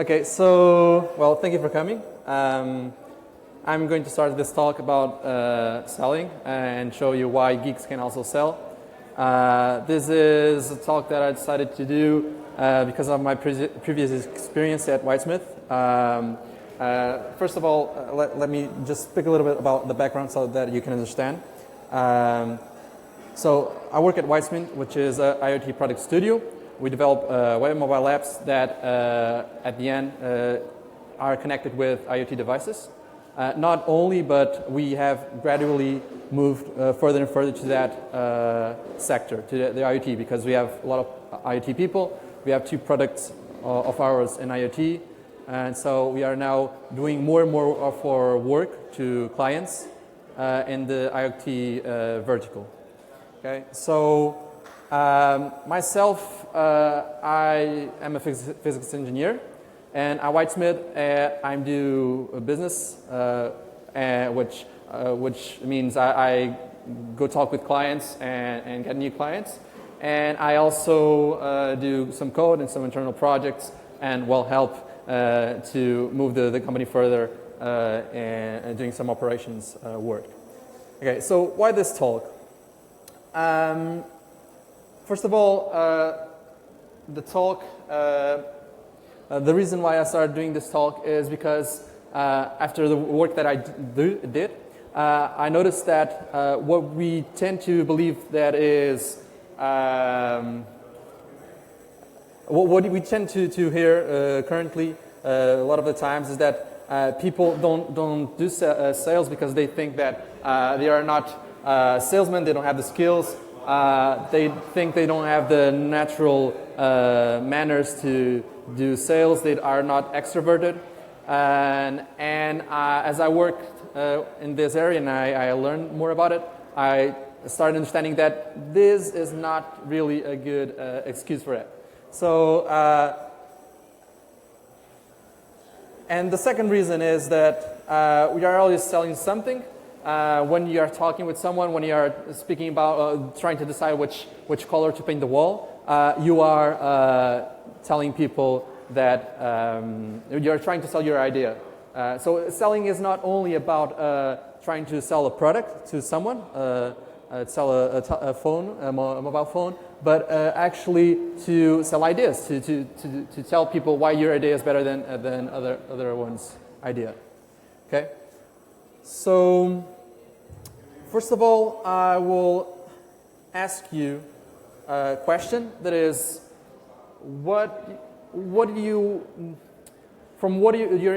Okay, so, well, thank you for coming. I'm going to start this talk about selling and show you why geeks can also sell. This is a talk that I decided to do because of my previous experience at Whitesmith. First of all, let me just speak a little bit about the background so that you can understand. So I work at Whitesmith, which is an IoT product studio. We develop web and mobile apps that, at the end, are connected with IoT devices. Not only, but we have gradually moved further and further to that sector, to the IoT, because we have a lot of IoT people. We have 2 products of ours in IoT, and so we are now doing more and more of our work to clients in the IoT vertical. Okay, so myself, I am a physics engineer, and at Whitesmith, I do a business, which means I go talk with clients and get new clients, and I also do some code and some internal projects, and help to move the company further and doing some operations work. Okay, so why this talk? First of all, the talk, the reason why I started doing this talk is because after the work that I did, I noticed that what we tend to believe that is, what we tend to hear currently a lot of the times is that people don't do sales because they think that they are not salesmen, they don't have the skills. They think they don't have the natural manners to do sales. They are not extroverted. And as I worked in this area and I learned more about it, I started understanding that this is not really a good excuse for it. So, and the second reason is that we are always selling something. When you are talking with someone, when you are speaking about trying to decide which color to paint the wall, you are telling people that you are trying to sell your idea. So selling is not only about trying to sell a product to someone, sell a phone, a mobile phone, but actually to sell ideas, to tell people why your idea is better than other one's idea. Okay. So, first of all, I will ask you a question that is, your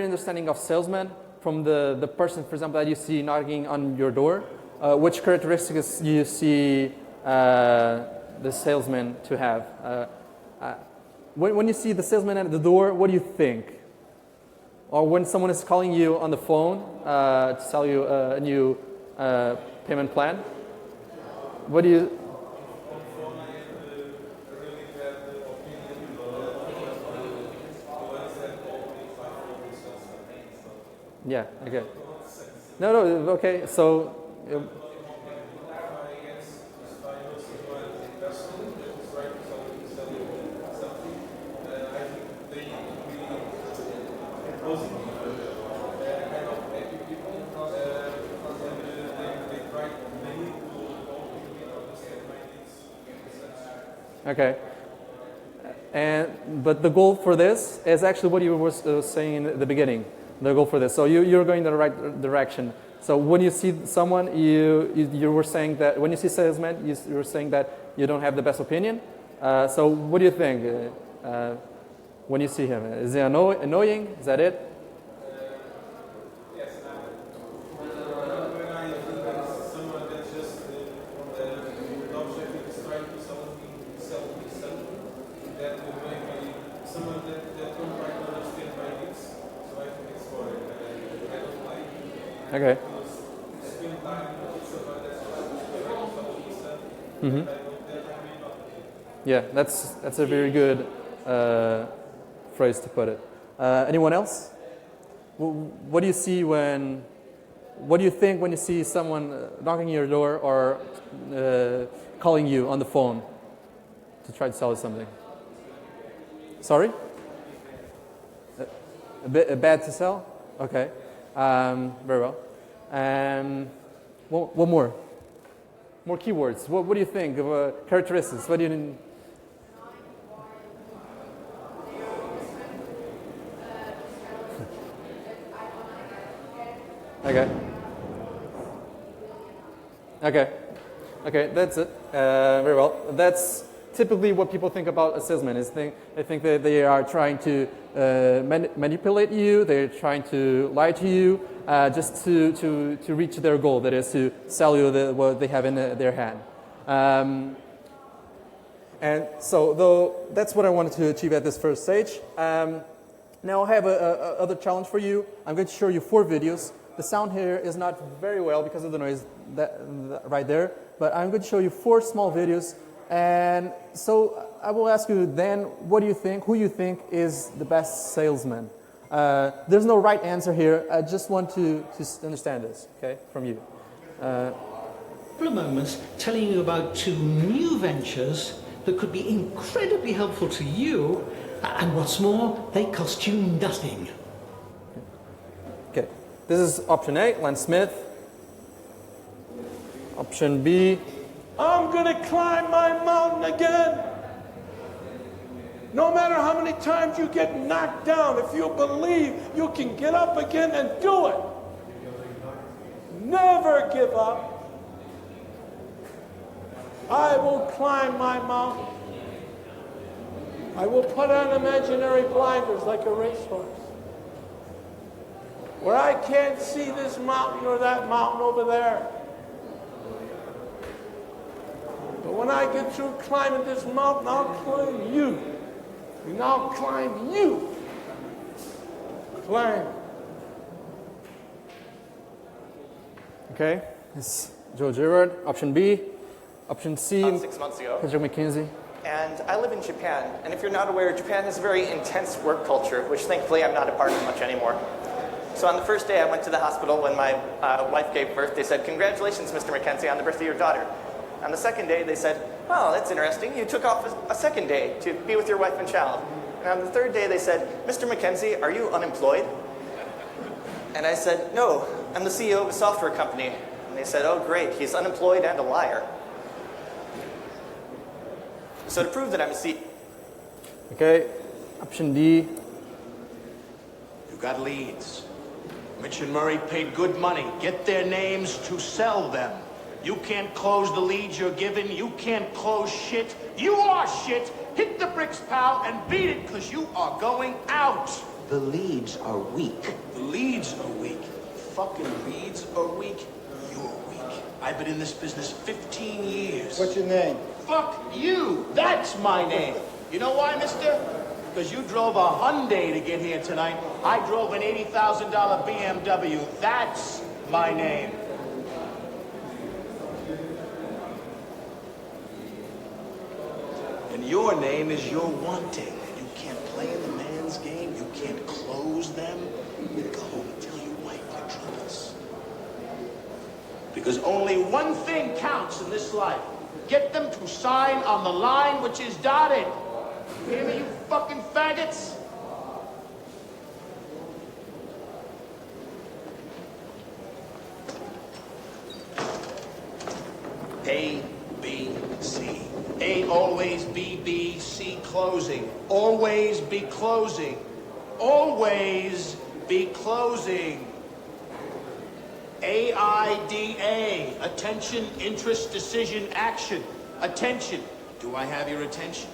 understanding of salesman, from the person, for example, that you see knocking on your door, which characteristics do you see the salesman to have? When you see the salesman at the door, what do you think? Or when someone is calling you on the phone to sell you a new payment plan, what do you? Yeah. Okay. No. Okay. So. Okay, but the goal for this is actually what you were saying at the beginning. The goal for this, so you're going in the right direction. So when you see someone, you were saying that when you see salesman, you were saying that you don't have the best opinion. So what do you think when you see him? Is he annoying? Is that it? Okay. Mm-hmm. Yeah, that's a very good phrase to put it. Anyone else? What do you see what do you think when you see someone knocking your door or calling you on the phone to try to sell you something? Sorry? Bad to sell? Okay. Very well. One more. More keywords. What do you think of characteristics? What do you... Okay. Okay, that's it. Very well. That's typically what people think about a salesman. They think that they are trying to manipulate you. They're trying to lie to you just to reach their goal. That is to sell you what they have in their hand. And so, though, that's what I wanted to achieve at this first stage. Now I have another challenge for you. I'm going to show you 4 videos. The sound here is not very well because of the noise right there, but I'm going to show you 4 small videos. And so I will ask you then, what do you think, who you think is the best salesman? There's no right answer here. I just want to understand this, okay, from you. Couple of moments telling you about 2 new ventures that could be incredibly helpful to you, and what's more, they cost you nothing. Okay, this is option A, Len Smith. Option B. I'm gonna climb my mountain again. No matter how many times you get knocked down, if you believe you can get up again and do it. Never give up. I will climb my mountain. I will put on imaginary blinders like a racehorse, where I can't see this mountain or that mountain over there. But when I get through climbing this mountain, I'll climb you. And I'll climb you. Climb. Okay, it's Joe Girard. Option B. Option C. About 6 months ago. McKenzie. And I live in Japan. And if you're not aware, Japan has a very intense work culture, which thankfully I'm not a part of much anymore. So on the first day I went to the hospital when my wife gave birth, they said, "Congratulations, Mr. McKenzie, on the birth of your daughter." On the second day, they said, "Oh, that's interesting. You took off a second day to be with your wife and child." And on the third day, they said, "Mr. McKenzie, are you unemployed?" And I said, "No, I'm the CEO of a software company." And they said, "Oh, great. He's unemployed and a liar." So to prove that I'm a CEO... Okay, option D. You got leads. Mitch and Murray paid good money. Get their names to sell them. You can't close the leads you're given. You can't close shit. You are shit. Hit the bricks, pal, and beat it, because you are going out. The leads are weak. The leads are weak. Fucking leads are weak. You're weak. I've been in this business 15 years. What's your name? Fuck you. That's my name. You know why, mister? Because you drove a Hyundai to get here tonight. I drove an $80,000 BMW. That's my name. And your name is your wanting. You can't play in the man's game. You can't close them. You go home and tell your wife your troubles. Because only one thing counts in this life. Get them to sign on the line which is dotted. You hear me, you fucking faggots? A, B, C. A always B, B, C closing. Always be closing. Always be closing. AIDA. Attention, interest, decision, action. Attention. Do I have your attention?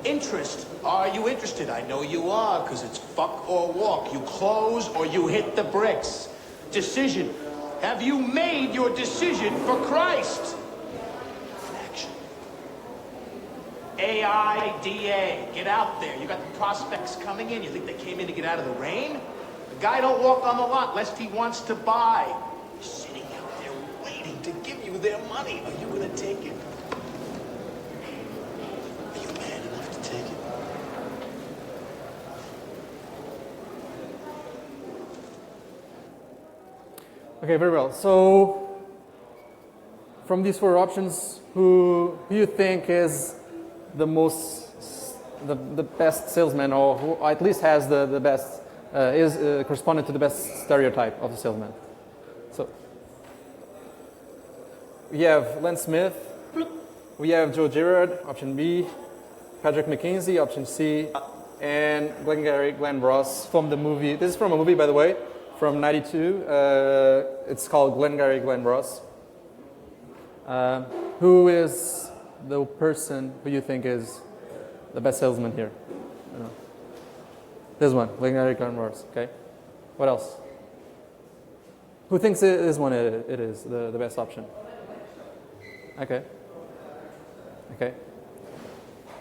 Interest. Are you interested? I know you are, because it's fuck or walk. You close or you hit the bricks. Decision. Have you made your decision for Christ? Action. AIDA. Get out there. You got the prospects coming in. You think they came in to get out of the rain? The guy don't walk on the lot lest he wants to buy. They're sitting out there waiting to give you their money. Are you going to take it? Are you man enough to take it? Okay, very well. So, from these 4 options, who do you think is the most the best salesman, or who at least has the best, is corresponding to the best stereotype of the salesman. So we have Len Smith, we have Joe Girard, option B, Patrick McKenzie, option C, and Glen Ross from the movie. This is from a movie, by the way, from '92. It's called Glen Ross. Who is the person who you think is the best salesman here? This one, Glen Ross. Okay. What else? Who thinks this one it is the best option? Okay. Okay.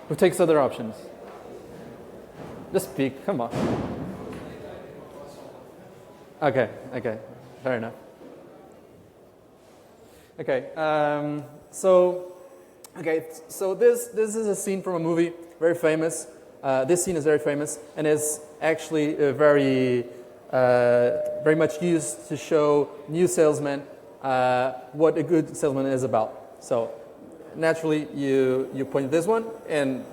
Who takes other options? Just speak. Come on. Okay. Okay. Fair enough. Okay. So this is a scene from a movie, very famous. This scene is very famous and is actually very much used to show new salesmen what a good salesman is about. So naturally, you point this one, and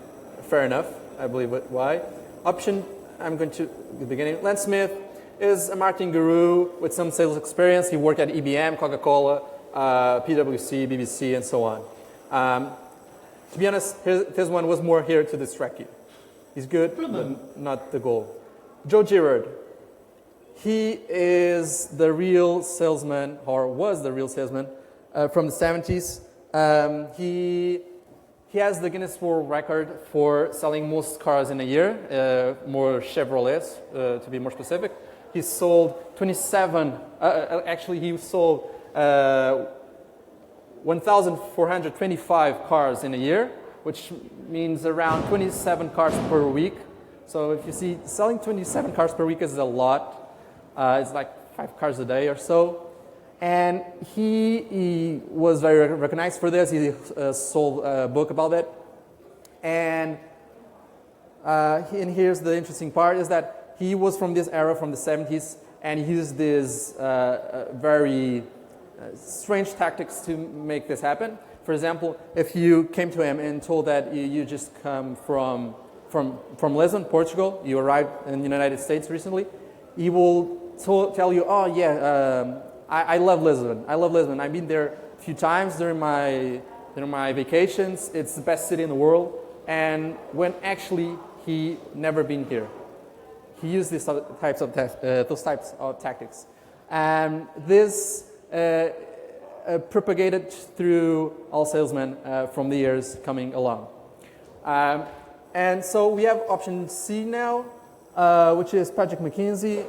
fair enough, I believe it. Why? Option, I'm going to the beginning. Len Smith is a marketing guru with some sales experience. He worked at IBM, Coca-Cola, PwC, BBC, and so on. To be honest, his one was more here to distract you. He's good, but not the goal. Joe Girard. He is the real salesman, or was the real salesman, from the 70s. He has the Guinness World Record for selling most cars in a year, more Chevrolets, to be more specific. He sold 27, actually he sold 1,425 cars in a year, which means around 27 cars per week. So if you see, selling 27 cars per week is a lot. It's like 5 cars a day or so. And he was very recognized for this. He sold a book about it. And here's the interesting part, is that he was from this era, from the 70s, and he used these very strange tactics to make this happen. For example, if you came to him and told that you just come from Lisbon, Portugal, you arrived in the United States recently, he will tell you, oh yeah, I love Lisbon. I love Lisbon. I've been there a few times during my vacations. It's the best city in the world. And when actually he never been here. He used those types of tactics. And this propagated through all salesmen from the years coming along. And so we have option C now, which is Patrick McKenzie.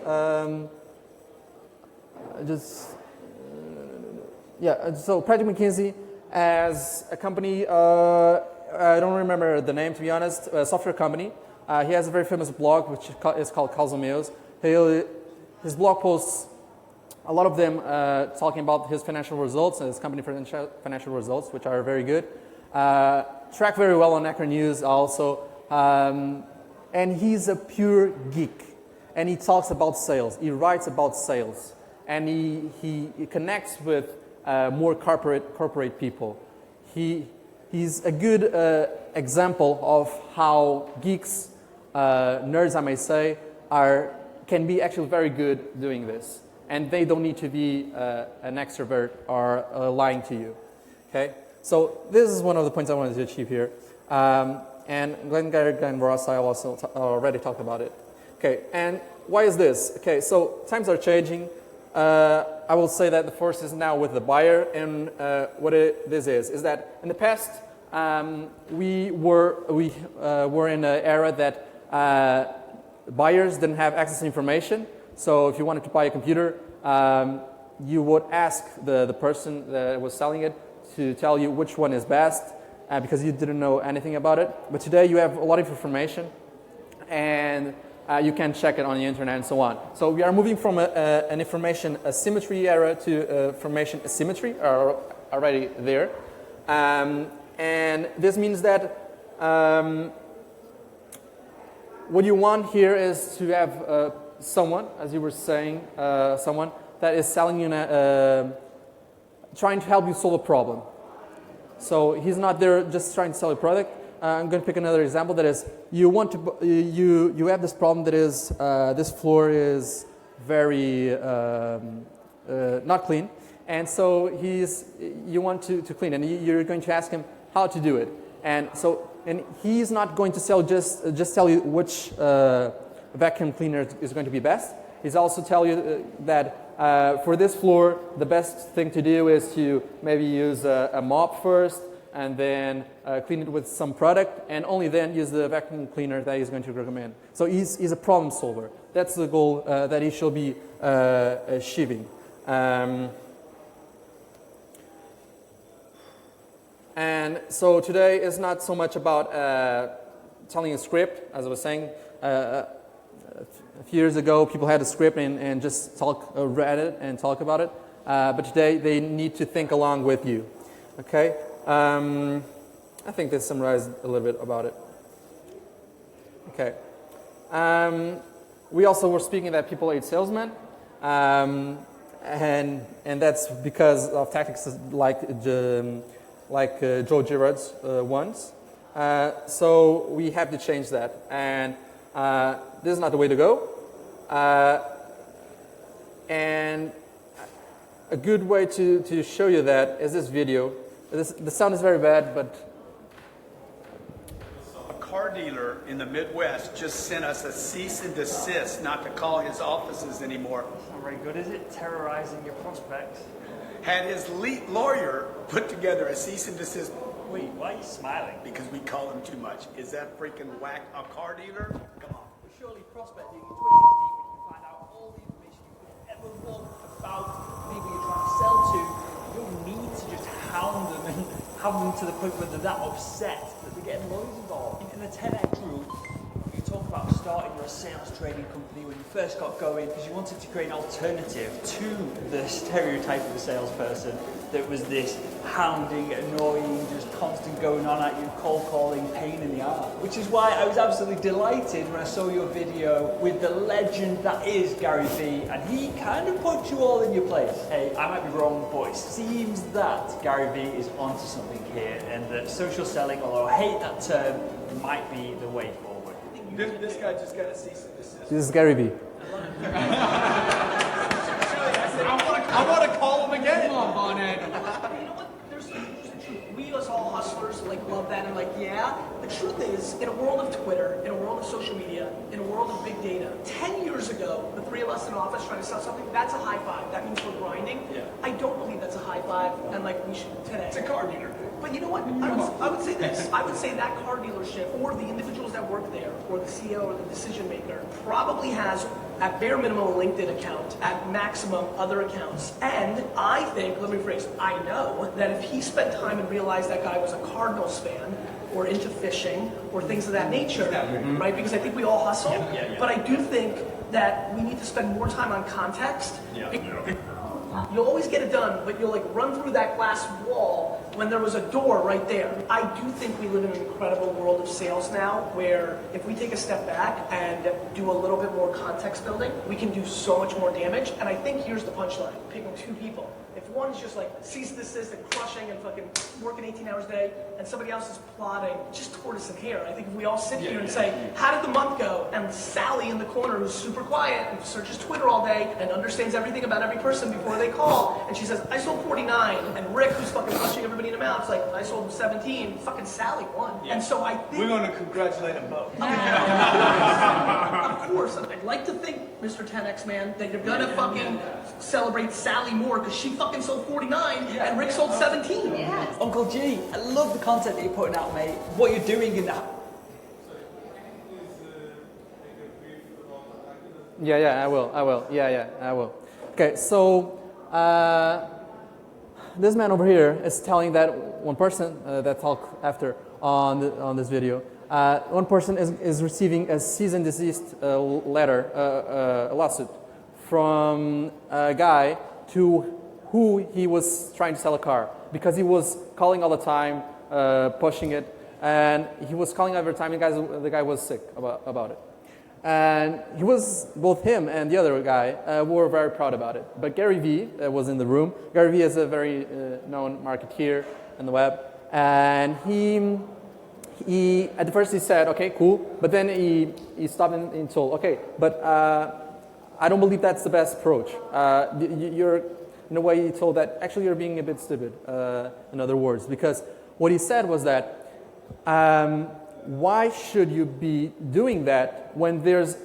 So Patrick McKenzie has a company, I don't remember the name to be honest, a software company. He has a very famous blog which is called Causal Meals. His blog posts, a lot of them talking about his financial results and his company financial results, which are very good. Track very well on Acro News also. And he's a pure geek. And he talks about sales. He writes about sales. And he connects with more corporate people. He's a good example of how geeks, nerds I may say, can be actually very good doing this. And they don't need to be an extrovert or lying to you. Okay? So this is one of the points I wanted to achieve here. And Glen Ross, I also already talked about it. Okay, and why is this? Okay, so times are changing. I will say that the force is now with the buyer, and what this is that in the past we were in an era that buyers didn't have access to information. So if you wanted to buy a computer, you would ask the person that was selling it to tell you which one is best, because you didn't know anything about it. But today you have a lot of information, and you can check it on the internet and so on. So we are moving from an information asymmetry era to information asymmetry, are already there. And this means that what you want here is to have someone, as you were saying, someone that is selling you, trying to help you solve a problem. So he's not there just trying to sell a product, I'm going to pick another example. That is, you want to you have this problem that is this floor is very not clean, and so you want to clean, and you're going to ask him how to do it, and he's not going to just tell you which vacuum cleaner is going to be best. He's also tell you that for this floor, the best thing to do is to maybe use a mop first, and then clean it with some product, and only then use the vacuum cleaner that he's going to recommend. So he's a problem solver. That's the goal that he should be achieving. And so today is not so much about telling a script, as I was saying. A few years ago, people had a script and just read it and talk about it. But today, they need to think along with you. Okay? I think this summarized a little bit about it. Okay. We also were speaking that people hate salesmen. And that's because of tactics like Joe Girard's ones. So we have to change that. And this is not the way to go. And a good way to show you that is this video. The sound is very bad, but... A car dealer in the Midwest just sent us a cease and desist not to call his offices anymore. That's not very good, is it? Terrorizing your prospects. Had his lawyer put together a cease and desist. Wait, why are you smiling? Because we call him too much. Is that freaking whack? A car dealer? Come on. But surely prospecting in 2016, when you find out all the information you could ever want about people you're trying to sell to, you don't need to just hound them and have them to the point where they're that upset that they're getting lawyers involved. In the 10X rule, you talk about starting your sales training company when you first got going because you wanted to create an alternative to the stereotype of a salesperson that was this hounding, annoying, just constant going on at you, cold calling, pain in the arse. Which is why I was absolutely delighted when I saw your video with the legend that is Gary Vee, and he kind of put you all in your place. Hey, I might be wrong, but it seems that Gary Vee is onto something here, and that social selling, although I hate that term, might be the way forward. This guy just got a cease and desist. This is Gary Vee. I want to call him again. Come on, Bonhead. You know what? There's the truth. We us all hustlers love that and yeah. The truth is, in a world of Twitter, in a world of social media, in a world of big data, 10 years ago, the three of us in office trying to sell something, that's a high five. That means we're grinding. Yeah. I don't believe that's a high five, and we should today. It's a car dealer. But you know what? I would say this. I would say that car dealership, or the individuals that work there, or the CEO or the decision maker, probably has, at bare minimum, a LinkedIn account, at maximum, other accounts. And I think, let me rephrase, I know that if he spent time and realized that guy was a Cardinals fan, or into fishing, or things of that nature, right? Because I think we all hustle. But I do think that we need to spend more time on context. You'll always get it done, but you'll run through that glass wall when there was a door right there. I do think we live in an incredible world of sales now, where if we take a step back and do a little bit more context building, we can do so much more damage. And I think here's the punchline. Picking two people. If one's just cease and desist and crushing and fucking working 18 hours a day, and somebody else is plotting just tortoise and hare, I think if we all sit here and say, how did the month go? And Sally in the corner, who's super quiet and searches Twitter all day and understands everything about every person before they call, and she says, I sold 49, and Rick, who's fucking punching everybody in the mouth, is I sold 17. Fucking Sally won. And so I think we're going to congratulate them both. Of course, I'd like to think, Mr. 10X man, that you're gonna fucking celebrate Sally more because she fucking sold 49 and Rick sold 17. Yes. Uncle G, I love the content that you're putting out, mate. What you're doing in that. Yeah, I will. Yeah, I will. Okay, so this man over here is telling that one person that talked after on this video. One person is receiving a cease and desist letter, a lawsuit from a guy to who he was trying to sell a car because he was calling all the time, pushing it, and he was calling every time. The guy was sick about it, and both him and the other guy were very proud about it. But Gary Vee was in the room. Gary Vee is a very known marketeer in the web, and he he at first he said, okay, cool, but then he stopped and told, okay, but I don't believe that's the best approach. You're, in a way, he told that actually you're being a bit stupid, in other words, because what he said was that why should you be doing that when there's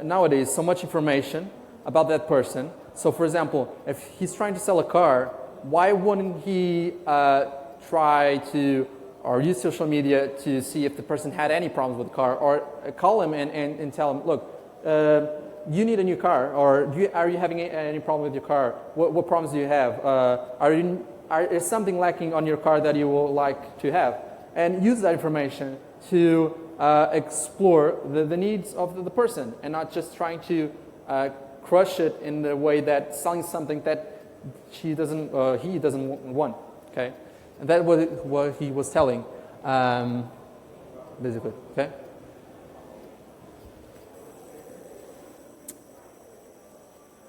nowadays so much information about that person? So for example, if he's trying to sell a car, why wouldn't he try to or use social media to see if the person had any problems with the car, or call him and tell him, look, you need a new car, or are you having any problem with your car? What problems do you have? Is something lacking on your car that you would like to have? And use that information to explore the needs of the person, and not just trying to crush it in the way that selling something that he doesn't want. Okay, and that was what he was telling, basically. Okay.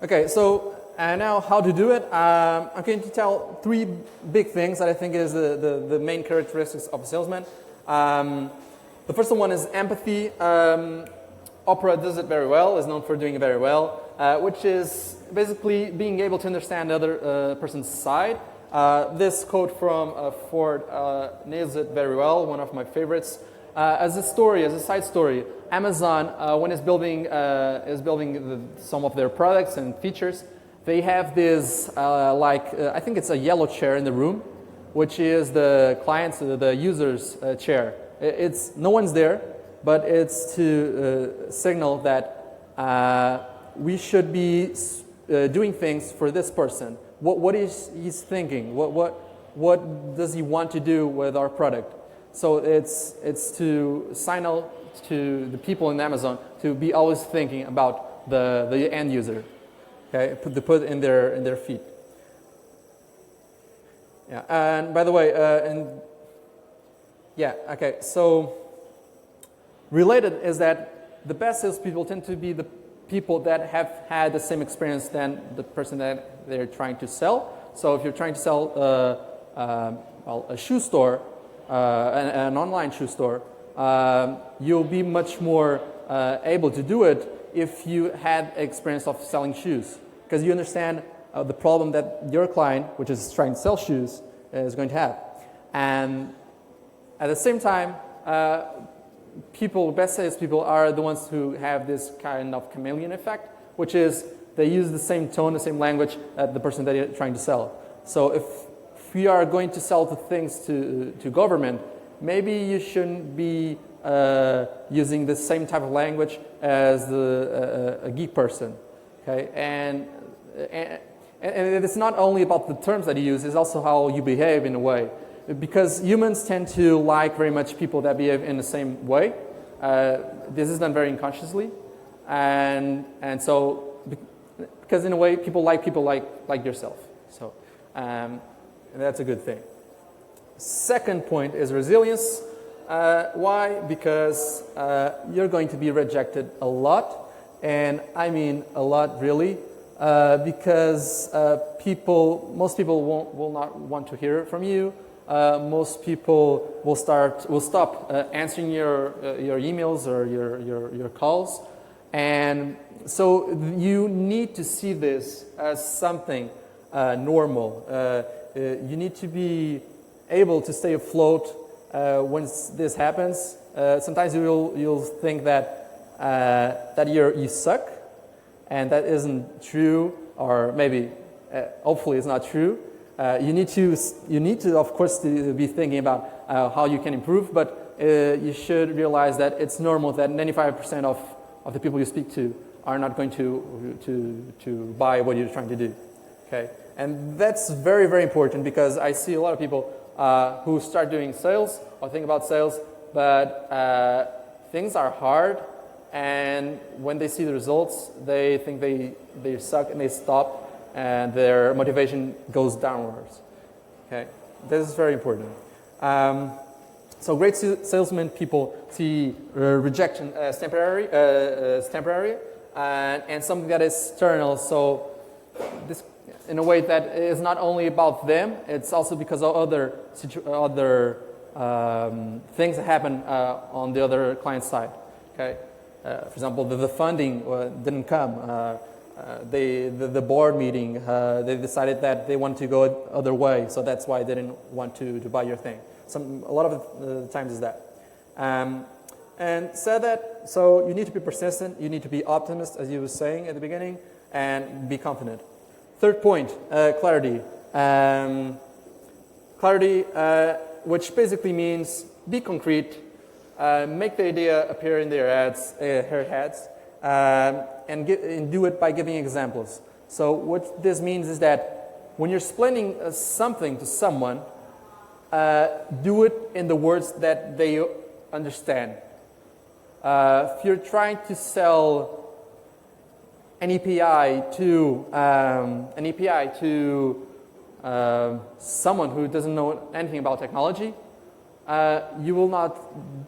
Okay, so now how to do it. I'm going to tell 3 big things that I think is the main characteristics of a salesman. The first one is empathy. Opera does it very well, is known for doing it very well, which is basically being able to understand the other person's side. This quote from Ford nails it very well, one of my favorites. As a side story, Amazon, when it's building some of their products and features, they have this, I think it's a yellow chair in the room, which is the client's, the user's chair. It's no one's there, but it's to signal that we should be doing things for this person. What is he's thinking? What does he want to do with our product? So it's to signal to the people in Amazon to be always thinking about the end user. Okay, put in their feet. Yeah, and by the way, okay. So related is that the best salespeople tend to be the people that have had the same experience than the person that they're trying to sell. So if you're trying to sell a shoe store, an online shoe store, you'll be much more able to do it if you had experience of selling shoes, because you understand the problem that your client, which is trying to sell shoes, is going to have. And at the same time, best salespeople are the ones who have this kind of chameleon effect, which is they use the same tone, the same language as the person that you're trying to sell. So if we are going to sell the things to government, maybe you shouldn't be using the same type of language as a geek person. Okay, and it's not only about the terms that you use; it's also how you behave in a way. Because humans tend to like very much people that behave in the same way. This is done very unconsciously, and so because in a way people like yourself. So that's a good thing. Second point is resilience. Why? Because you're going to be rejected a lot, and I mean a lot really, because most people will not want to hear from you. Most people will stop answering your emails or your calls, and so you need to see this as something normal. You need to be able to stay afloat when this happens. Sometimes you'll think that you suck, and that isn't true, or maybe hopefully it's not true. You need to, of course, to be thinking about how you can improve, but you should realize that it's normal that 95% of the people you speak to are not going to buy what you're trying to do. Okay, and that's very, very important, because I see a lot of people who start doing sales or think about sales, but things are hard, and when they see the results, they think they suck and they stop. And their motivation goes downwards. Okay, this is very important. So great salesmen people see rejection as temporary, and something that is external. So this, in a way that is not only about them, it's also because of other things that happen on the other client side. Okay, for example, the funding didn't come. The board meeting, they decided that they want to go other way, so that's why they didn't want to buy your thing. A lot of the times is that. And said that, so you need to be persistent, you need to be optimist, as you were saying at the beginning, and be confident. Third point, clarity. Clarity, which basically means be concrete, make the idea appear in their heads, and do it by giving examples. So what this means is that when you're explaining something to someone, do it in the words that they understand. If you're trying to sell an API to someone who doesn't know anything about technology, you will not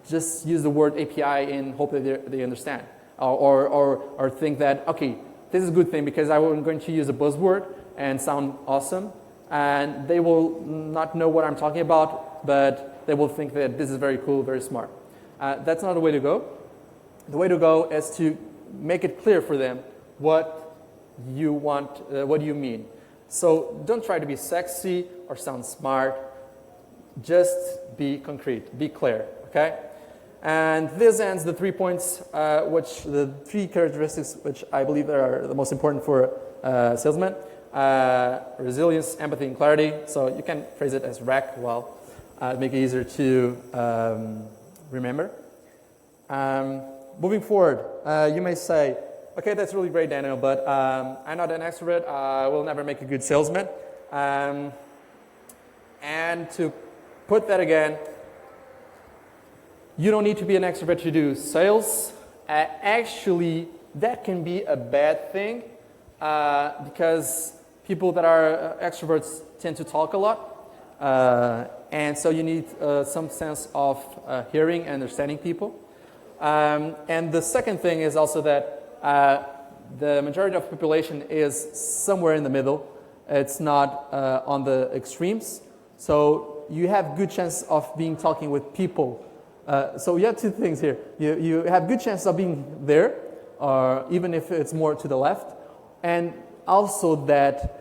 just use the word API and hope that they understand, or think that, okay, this is a good thing because I'm going to use a buzzword and sound awesome, and they will not know what I'm talking about, but they will think that this is very cool, very smart. That's not the way to go. The way to go is to make it clear for them what you want, what you mean. So don't try to be sexy or sound smart. Just be concrete, be clear, okay? And this ends the 3 points, the 3 characteristics which I believe are the most important for salesmen. Resilience, empathy, and clarity. So you can phrase it as REC, make it easier to remember. Moving forward, you may say, okay, that's really great, Daniel, but I'm not an extrovert. I will never make a good salesman. And to put that again, you don't need to be an extrovert to do sales. Actually, that can be a bad thing because people that are extroverts tend to talk a lot. And so you need some sense of hearing and understanding people. And the second thing is also that the majority of the population is somewhere in the middle. It's not on the extremes. So you have good chance of talking with people. So you have 2 things here. You have good chance of being there, or even if it's more to the left. And also that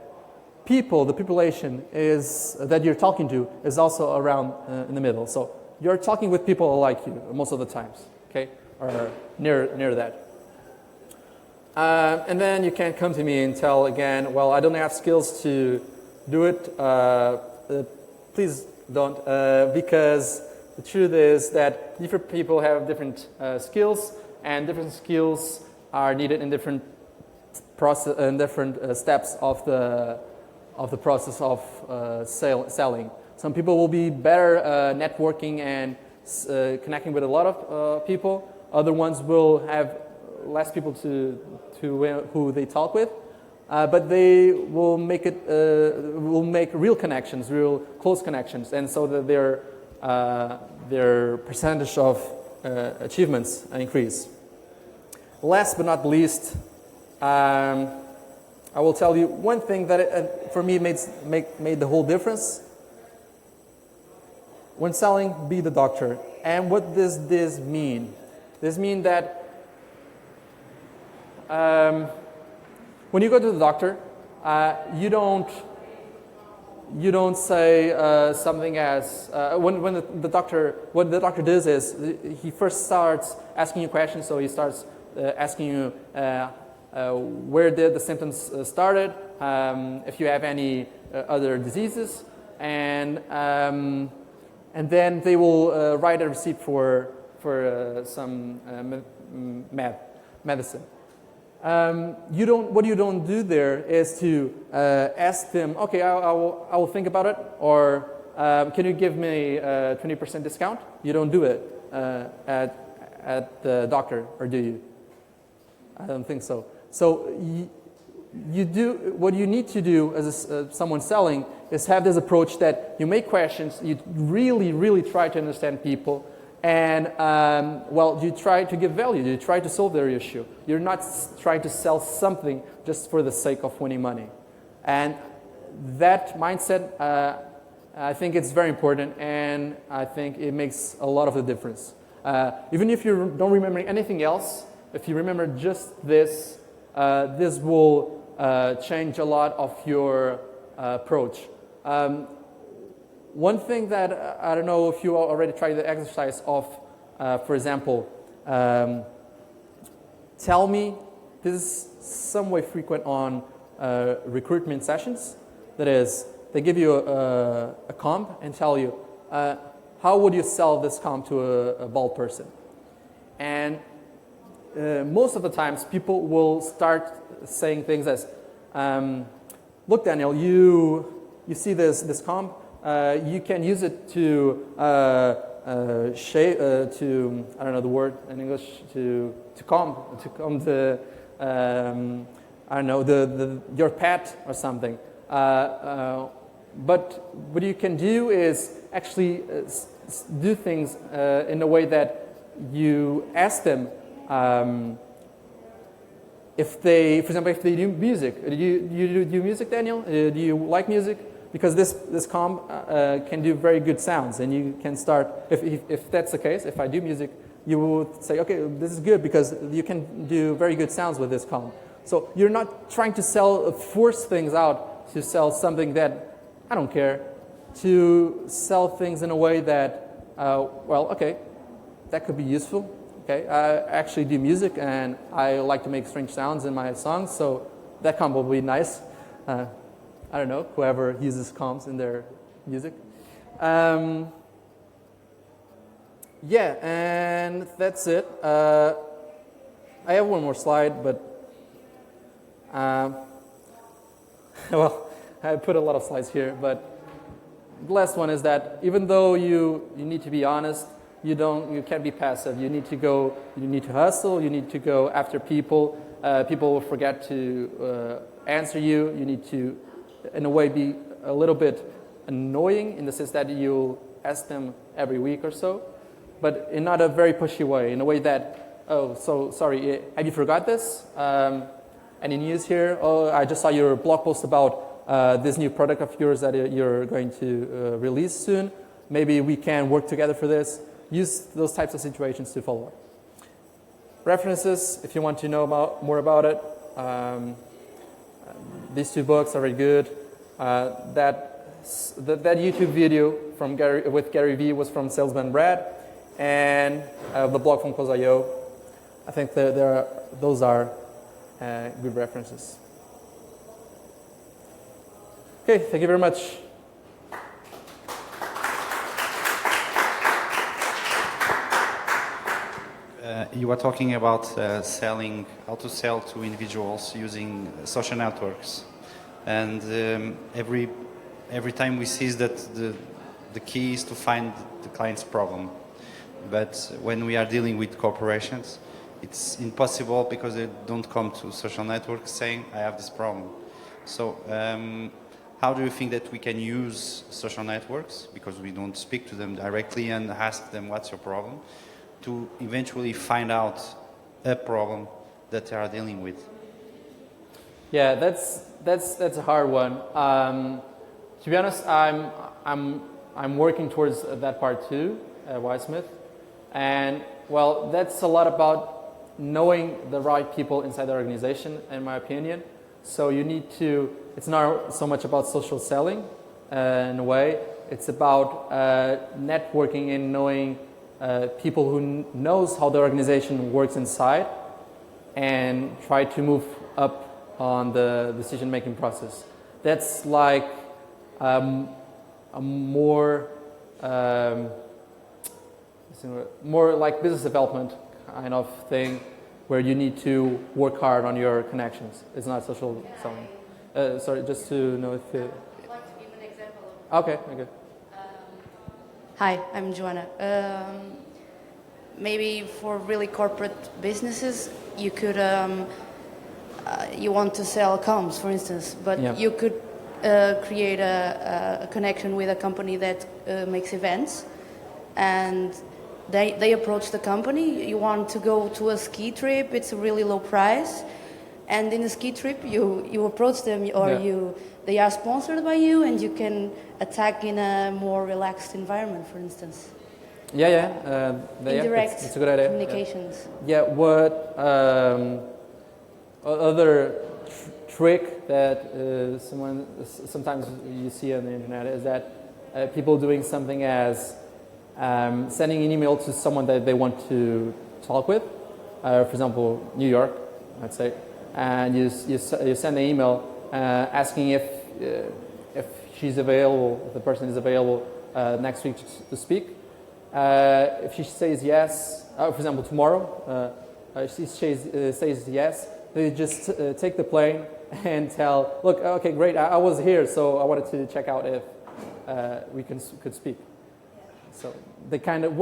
people, the population that you're talking to is also around in the middle. So you're talking with people like you most of the times, okay? Or near that. And then you can come to me and tell again, well, I don't have skills to do it. Please don't, because the truth is that different people have different skills, and different skills are needed in different process and different steps of the process of selling. Some people will be better networking and connecting with a lot of people. Other ones will have less people to who they talk with, but they will make real connections, real close connections, and so that their percentage of achievements increase. Last but not least, I will tell you one thing that for me made the whole difference. When selling, be the doctor. And what does this mean? This means that when you go to the doctor, you don't say something as when the doctor, what the doctor does is he first starts asking you questions. So he starts asking you where did the symptoms started, if you have any other diseases, and then they will write a receipt for some medicine. What you don't do there is to ask them, okay, I will think about it, or can you give me a 20% discount? You don't do it at the doctor, or do you? I don't think so. So you do what you need to do as someone selling is have this approach that you make questions, you really try to understand people, and you try to give value, you try to solve their issue. You're not trying to sell something just for the sake of winning money. And that mindset I think it's very important, and I think it makes a lot of the difference. Even if you don't remember anything else, if you remember just this, this will change a lot of your approach. One thing that I don't know if you already tried the exercise of, for example, tell me, this is some way frequent on recruitment sessions. That is, they give you a comp and tell you, how would you sell this comp to a bald person? And most of the times, people will start saying things as, look, Daniel, you see this comp, you can use it to shave, to, I don't know the word in English, to comb the, I don't know, your pet or something. But what you can do is actually do things in a way that you ask them if they, for example, if they do music. Do you do music, Daniel? Do you like music? Because this comp can do very good sounds, and you can start, if that's the case, if I do music, you will say, okay, this is good because you can do very good sounds with this comp. So you're not trying to force things out to sell something that, I don't care, to sell things in a way that, well, okay, that could be useful. Okay, I actually do music and I like to make strange sounds in my songs, so that comp will be nice. I don't know, whoever uses comps in their music. Yeah, and that's it. I have one more slide, but well, I put a lot of slides here, but the last one is that even though you need to be honest, you can't be passive. You need to hustle, you need to go after people. People will forget to answer you. You need to, in a way, be a little bit annoying in the sense that you ask them every week or so, but in not a very pushy way, in a way that, oh, so sorry, have you forgot this? Any news here? Oh, I just saw your blog post about this new product of yours that you're going to release soon. Maybe we can work together for this. Use those types of situations to follow up. References, if you want to know more about it. These two books are very good. That YouTube video with Gary Vee was from Salesman Brad, and the blog from Close.io. I think those are good references. Okay, thank you very much. You were talking about how to sell to individuals using social networks, and every time we see that the key is to find the client's problem, but when we are dealing with corporations, it's impossible because they don't come to social networks saying, I have this problem. So how do you think that we can use social networks, because we don't speak to them directly and ask them what's your problem, to eventually find out a problem that they are dealing with? Yeah, that's a hard one. To be honest, I'm working towards that part too at Wildsmith, and well, that's a lot about knowing the right people inside the organization, in my opinion. So you need to. It's not so much about social selling, in a way. It's about networking and knowing people who knows how the organization works inside, and try to move up on the decision-making process. That's like a more like business development kind of thing, where you need to work hard on your connections. It's not social selling. Sorry, just to know if. I'd like to give an example of. Okay. Hi, I'm Joanna. Maybe for really corporate businesses, you could, you want to sell comms, for instance, but you could create a connection with a company that makes events, and they approach the company. You want to go to a ski trip, it's a really low price, And in a ski trip, you approach them, or they are sponsored by you, and you can attack in a more relaxed environment, for instance. Indirect that's a good idea. communications. Yeah, what other trick that sometimes you see on the internet is that people doing something as sending an email to someone that they want to talk with, for example, New York, let's say, and you send an email asking if she's available, if the person is available next week to speak. If she says yes, for example, tomorrow, she says yes, they just take the plane and tell, look, okay, great, I was here, so I wanted to check out if we could speak. So they kind of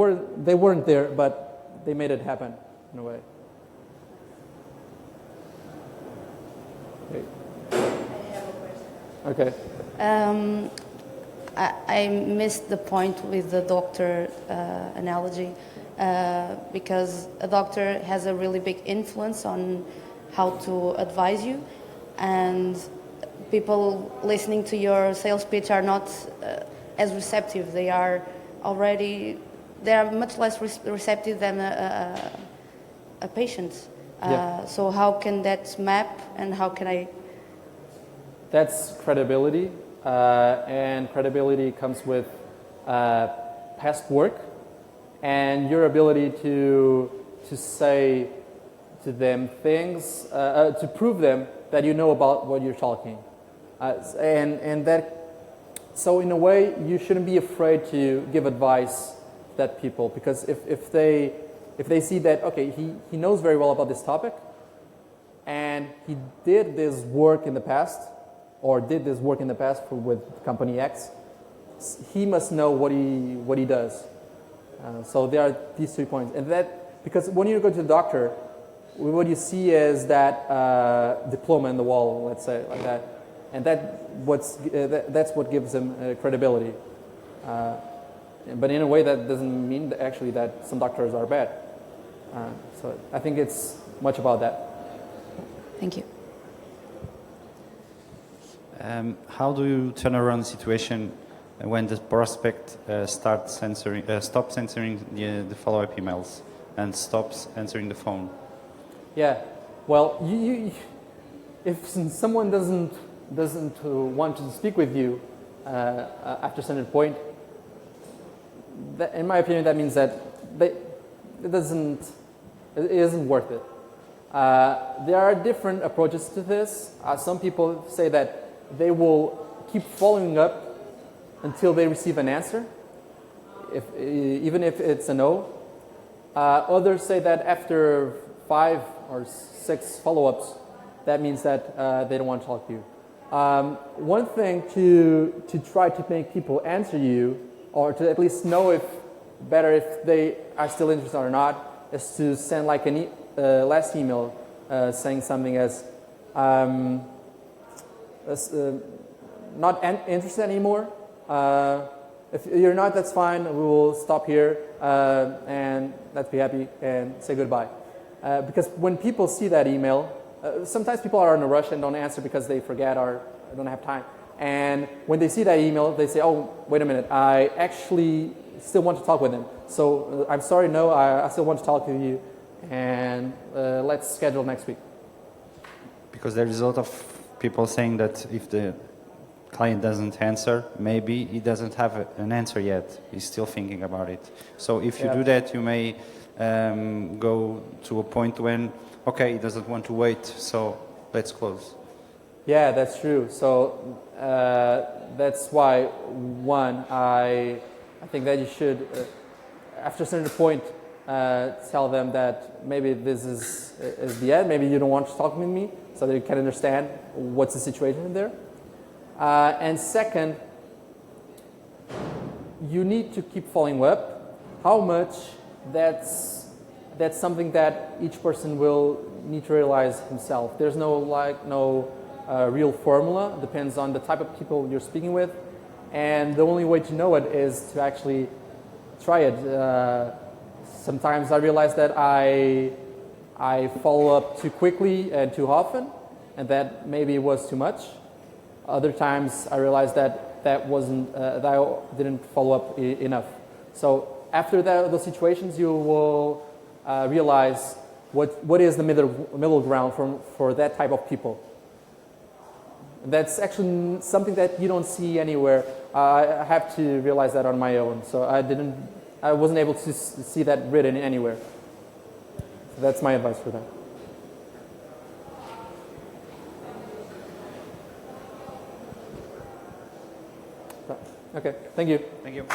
they weren't there, but they made it happen in a way. Okay. I missed the point with the doctor analogy because a doctor has a really big influence on how to advise you, and people listening to your sales pitch are not as receptive. They are much less receptive than a patient. So how can that map, and how can I? That's credibility, and credibility comes with past work and your ability to say to them things, to prove them that you know about what you're talking, and that. So in a way, you shouldn't be afraid to give advice to that people, because if they see that, okay, he knows very well about this topic, and he did this work in the past, with company X, he must know what he does. So there are these 3 points, and that because when you go to the doctor, what you see is that diploma in the wall, let's say like that, and that's what gives them credibility. But in a way, that doesn't mean that actually that some doctors are bad. So I think it's much about that. Thank you. How do you turn around the situation when the prospect stops answering the follow-up emails and stops answering the phone? Yeah, well, if someone doesn't want to speak with you after a certain point, in my opinion, that means that it isn't worth it. There are different approaches to this. Some people say that they will keep following up until they receive an answer, even if it's a no. Others say that after 5 or 6 follow-ups, that means that they don't want to talk to you. One thing to try to make people answer you, or to at least know if they are still interested or not, is to send like a last email saying something as not interested anymore. If you're not, that's fine. We will stop here and let's be happy and say goodbye. Because when people see that email, sometimes people are in a rush and don't answer because they forget or don't have time. And when they see that email, they say, oh, wait a minute, I actually still want to talk with them. So I'm sorry, no, I still want to talk to you, and let's schedule next week. Because there is a lot of people saying that if the client doesn't answer, maybe he doesn't have an answer yet. He's still thinking about it. So if you do that, you may go to a point when, okay, he doesn't want to wait, so let's close. Yeah, that's true. So that's why, one, I think that you should, after a certain point, tell them that maybe this is the end. Maybe you don't want to talk with me, so they can understand what's the situation there. And second, you need to keep following up. How much, that's something that each person will need to realize himself. There's no real formula. It depends on the type of people you're speaking with, and the only way to know it is to actually try it. Sometimes I realize that I I follow up too quickly and too often, and that maybe was too much. Other times I realized that wasn't that I didn't follow up enough. So after those situations, you will realize what is the middle ground for that type of people. That's actually something that you don't see anywhere. I have to realize that on my own. So I wasn't able to see that written anywhere. So that's my advice for that. Okay, thank you. Thank you.